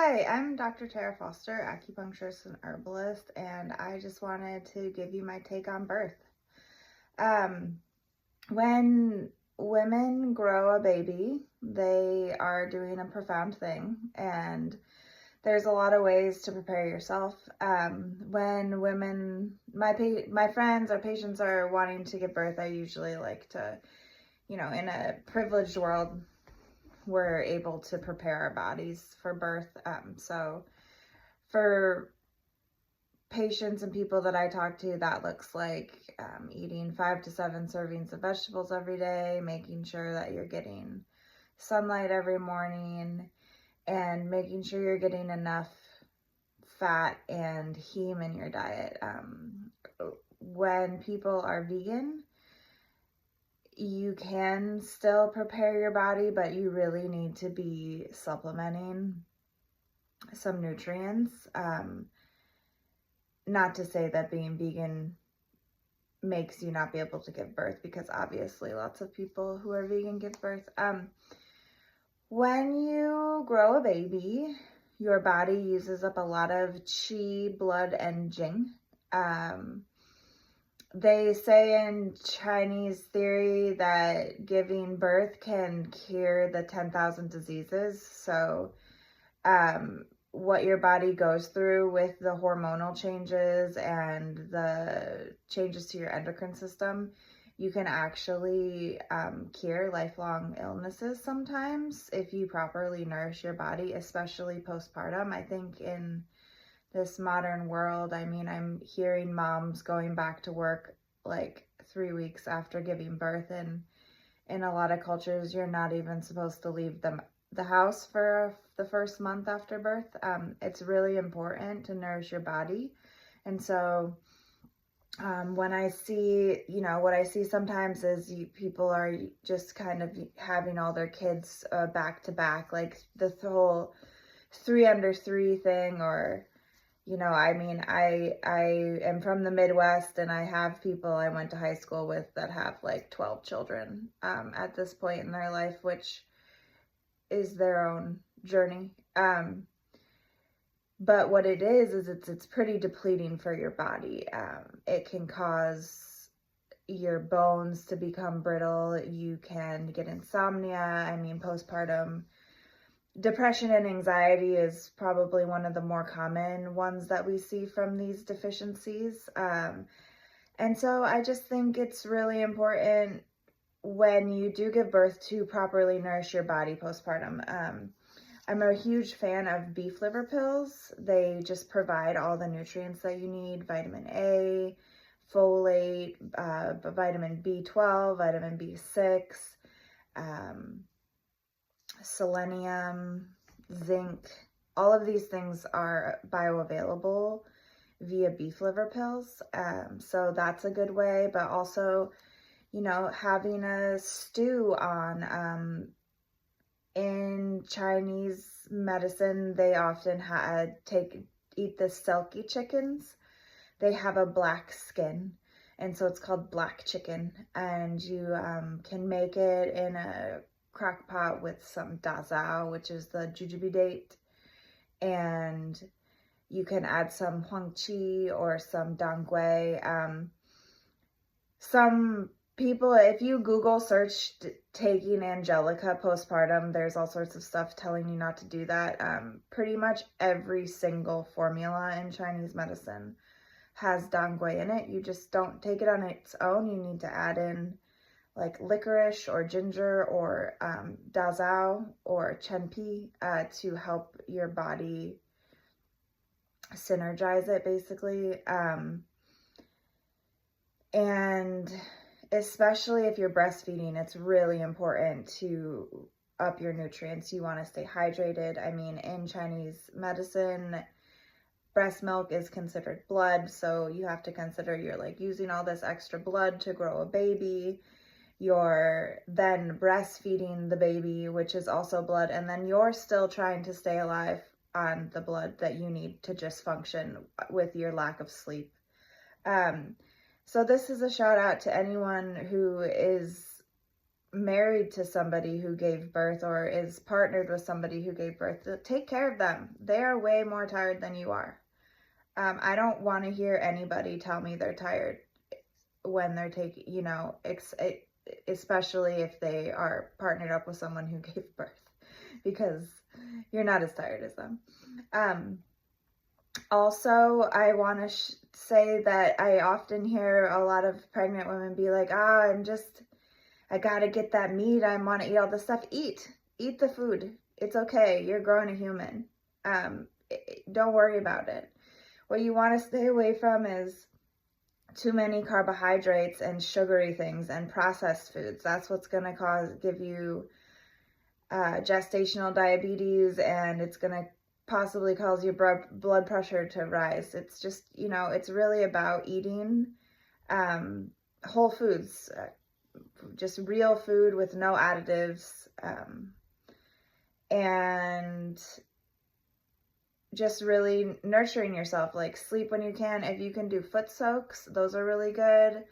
Hi, I'm Dr. Tara Foster, acupuncturist and herbalist, and I just wanted to give you my take on birth. Um, when women grow a baby, they are doing a profound thing, and there's a lot of ways to prepare yourself. When women, my friends or patients are wanting to give birth, I usually like to, in a privileged world, we're able to prepare our bodies for birth. So for patients and people that I talk to, that looks like eating 5 to 7 servings of vegetables every day, making sure that you're getting sunlight every morning, and making sure you're getting enough fat and heme in your diet. When people are vegan, you can still prepare your body, but you really need to be supplementing some nutrients. Not to say that being vegan makes you not be able to give birth, because obviously lots of people who are vegan give birth. When you grow a baby, your body uses up a lot of qi, blood, and jing. They say in Chinese theory that giving birth can cure the 10,000 diseases. So what your body goes through with the hormonal changes and the changes to your endocrine system, you can actually cure lifelong illnesses sometimes if you properly nourish your body, especially postpartum. I think in this modern world, I'm hearing moms going back to work like 3 weeks after giving birth, and in a lot of cultures, you're not even supposed to leave the house for the first month after birth. It's really important to nourish your body. And so when I see, what I see sometimes is people are just kind of having all their kids back to back, like the whole 3 under 3 thing, or I am from the Midwest, and I have people I went to high school with that have like 12 children at this point in their life, which is their own journey. But what it is it's pretty depleting for your body. It can cause your bones to become brittle. You can get insomnia. Postpartum depression and anxiety is probably one of the more common ones that we see from these deficiencies. And so I just think it's really important when you do give birth to properly nourish your body postpartum. I'm a huge fan of beef liver pills. They just provide all the nutrients that you need: vitamin A, folate, vitamin B12, vitamin B6, selenium, zinc. All of these things are bioavailable via beef liver pills. So that's a good way, but also, having a stew on. In Chinese medicine, they often eat the selkie chickens. They have a black skin, and so it's called black chicken. And you can make it in a crock pot with some da zhao, which is the jujube date, and you can add some huang qi or some dang gui. Some people, if you Google search taking Angelica postpartum, there's all sorts of stuff telling you not to do that. Pretty much every single formula in Chinese medicine has dang gui in it. You just don't take it on its own. You need to add in like licorice or ginger or da zhao or chenpi to help your body synergize it, basically. And especially if you're breastfeeding, it's really important to up your nutrients. You want to stay hydrated. In Chinese medicine, breast milk is considered blood, so you have to consider you're like using all this extra blood to grow a baby. You're then breastfeeding the baby, which is also blood, and then you're still trying to stay alive on the blood that you need to just function with your lack of sleep. So this is a shout out to anyone who is married to somebody who gave birth or is partnered with somebody who gave birth, take care of them. They are way more tired than you are. I don't want to hear anybody tell me they're tired when they're taking, you know, especially if they are partnered up with someone who gave birth, because you're not as tired as them. Also, I want to say that I often hear a lot of pregnant women be like, I gotta get that meat. I want to eat all this stuff. Eat the food. It's okay. You're growing a human. Don't worry about it. What you want to stay away from is too many carbohydrates and sugary things and processed foods. That's what's going to give you gestational diabetes, and it's going to possibly cause your blood pressure to rise. It's just, you know, it's really about eating whole foods, just real food with no additives, and just really nurturing yourself. Like, sleep when you can. If you can do foot soaks, those are really good.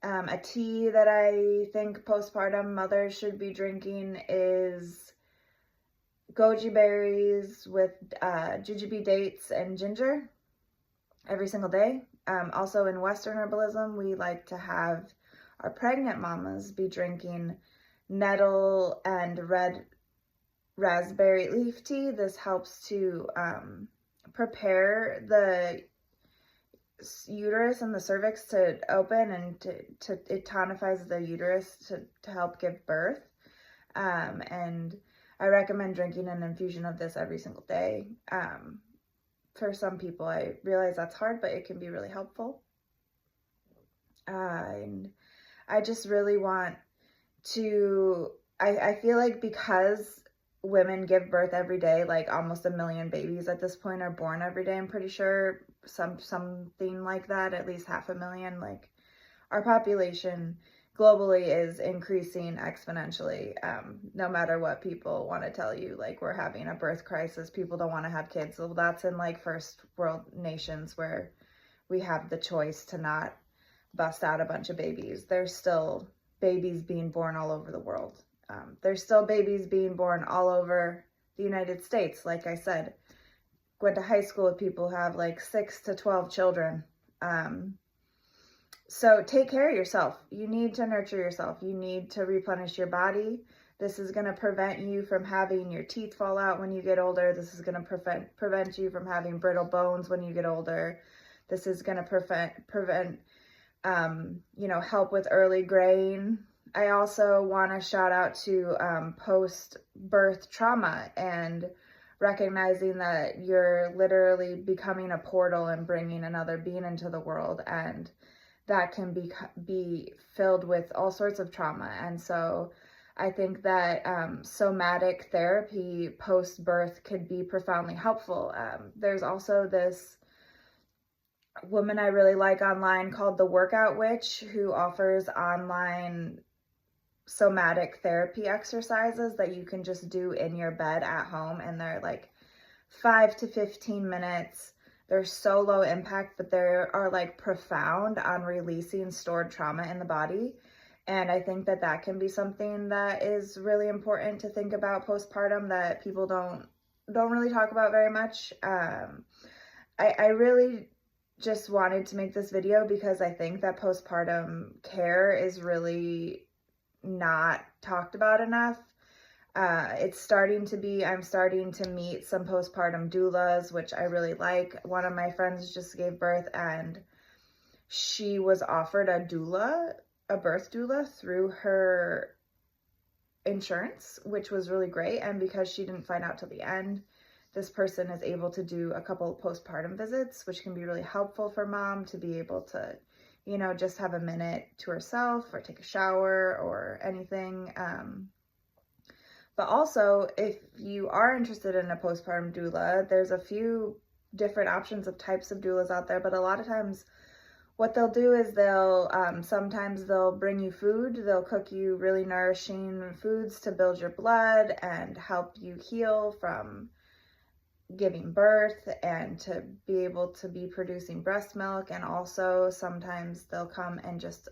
A tea that I think postpartum mothers should be drinking is goji berries with jujube dates and ginger every single day. Also, in Western herbalism, we like to have our pregnant mamas be drinking nettle and red raspberry leaf tea. This helps to prepare the uterus and the cervix to open, and it tonifies the uterus to help give birth. And I recommend drinking an infusion of this every single day. For some people, I realize that's hard, but it can be really helpful. And I just really want to, I feel like because women give birth every day, like almost 1 million babies at this point are born every day, I'm pretty sure, something like that, at least 500,000. Like, our population globally is increasing exponentially. No matter what people want to tell you, like, we're having a birth crisis, people don't want to have kids. Well, that's in like first world nations where we have the choice to not bust out a bunch of babies. There's still babies being born all over the world. There's still babies being born all over the United States. Like I said, went to high school with people who have like 6 to 12 children. So take care of yourself. You need to nurture yourself. You need to replenish your body. This is going to prevent you from having your teeth fall out when you get older. This is going to prevent you from having brittle bones when you get older. This is going to prevent help with early graying. I also want to shout out to post-birth trauma and recognizing that you're literally becoming a portal and bringing another being into the world, and that can be filled with all sorts of trauma. And so I think that somatic therapy post-birth could be profoundly helpful. There's also this woman I really like online called the Workout Witch, who offers online somatic therapy exercises that you can just do in your bed at home, and they're like 5 to 15 minutes. They're so low impact, but they are like profound on releasing stored trauma in the body. And I think that that can be something that is really important to think about postpartum that people don't really talk about very much. I really just wanted to make this video because I think that postpartum care is really not talked about enough. It's starting to be. I'm starting to meet some postpartum doulas, which I really like. One of my friends just gave birth, and she was offered a birth doula through her insurance, which was really great. And because she didn't find out till the end, this person is able to do a couple postpartum visits, which can be really helpful for mom to be able to, just have a minute to herself or take a shower or anything. But also, if you are interested in a postpartum doula, there's a few different options of types of doulas out there. But a lot of times what they'll do is sometimes they'll bring you food. They'll cook you really nourishing foods to build your blood and help you heal from giving birth and to be able to be producing breast milk. And also sometimes they'll come and just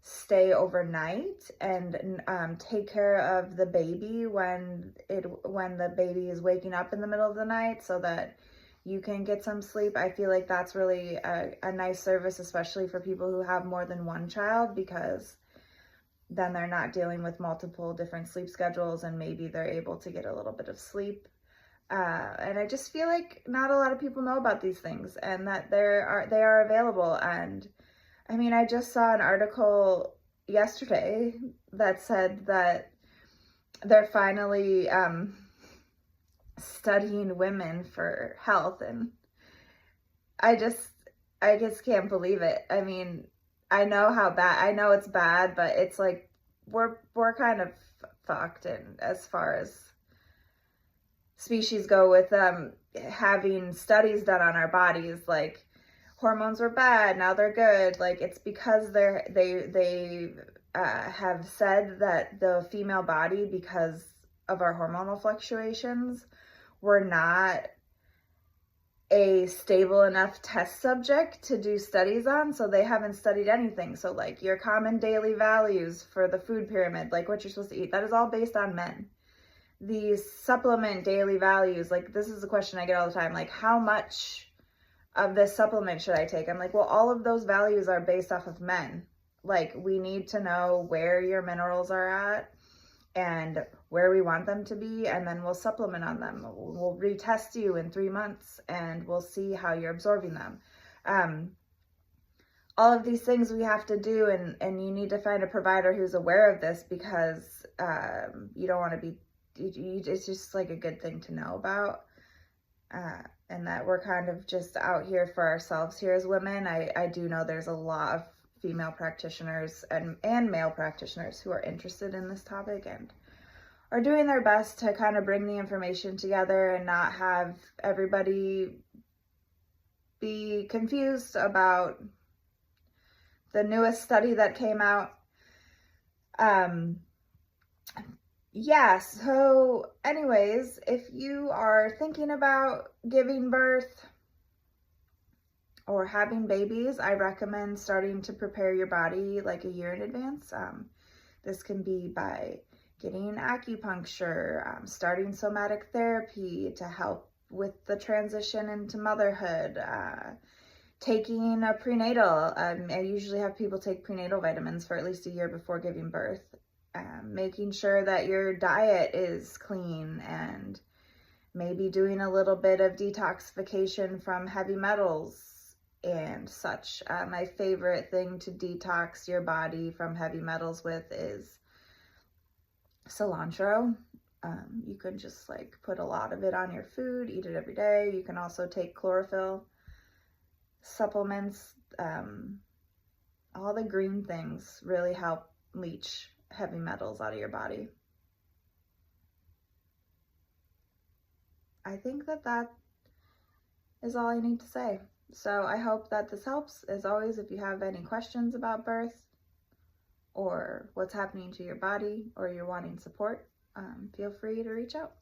stay overnight and take care of the baby when the baby is waking up in the middle of the night so that you can get some sleep. I feel like that's really a nice service, especially for people who have more than one child, because then they're not dealing with multiple different sleep schedules and maybe they're able to get a little bit of sleep. And I just feel like not a lot of people know about these things and that they are available. And I mean, I just saw an article yesterday that said that they're finally studying women for health, and I just can't believe it. I mean, I know it's bad, but it's like we're kind of fucked in as far as species go with having studies done on our bodies, like hormones were bad, now they're good. Like, it's because they have said that the female body, because of our hormonal fluctuations, we're not a stable enough test subject to do studies on, so they haven't studied anything. So like your common daily values for the food pyramid, like what you're supposed to eat, that is all based on men. These supplement daily values, like this is a question I get all the time, like how much of this supplement should I take? I'm like, well, all of those values are based off of men. Like, we need to know where your minerals are at and where we want them to be, and then we'll supplement on them. We'll retest you in 3 months and we'll see how you're absorbing them. All of these things we have to do, and you need to find a provider who's aware of this, because you don't want to be, it's just like a good thing to know about. And that we're kind of just out here for ourselves here as women. I do know there's a lot of female practitioners and male practitioners who are interested in this topic and are doing their best to kind of bring the information together and not have everybody be confused about the newest study that came out. Yeah, so anyways, if you are thinking about giving birth or having babies, I recommend starting to prepare your body like a year in advance. This can be by getting acupuncture, starting somatic therapy to help with the transition into motherhood, taking a prenatal. I usually have people take prenatal vitamins for at least a year before giving birth. Making sure that your diet is clean and maybe doing a little bit of detoxification from heavy metals and such. My favorite thing to detox your body from heavy metals with is cilantro. You can just like put a lot of it on your food, eat it every day. You can also take chlorophyll supplements. All the green things really help leach heavy metals out of your body. I think that is all I need to say. So I hope that this helps. As always, if you have any questions about birth or what's happening to your body, or you're wanting support, feel free to reach out.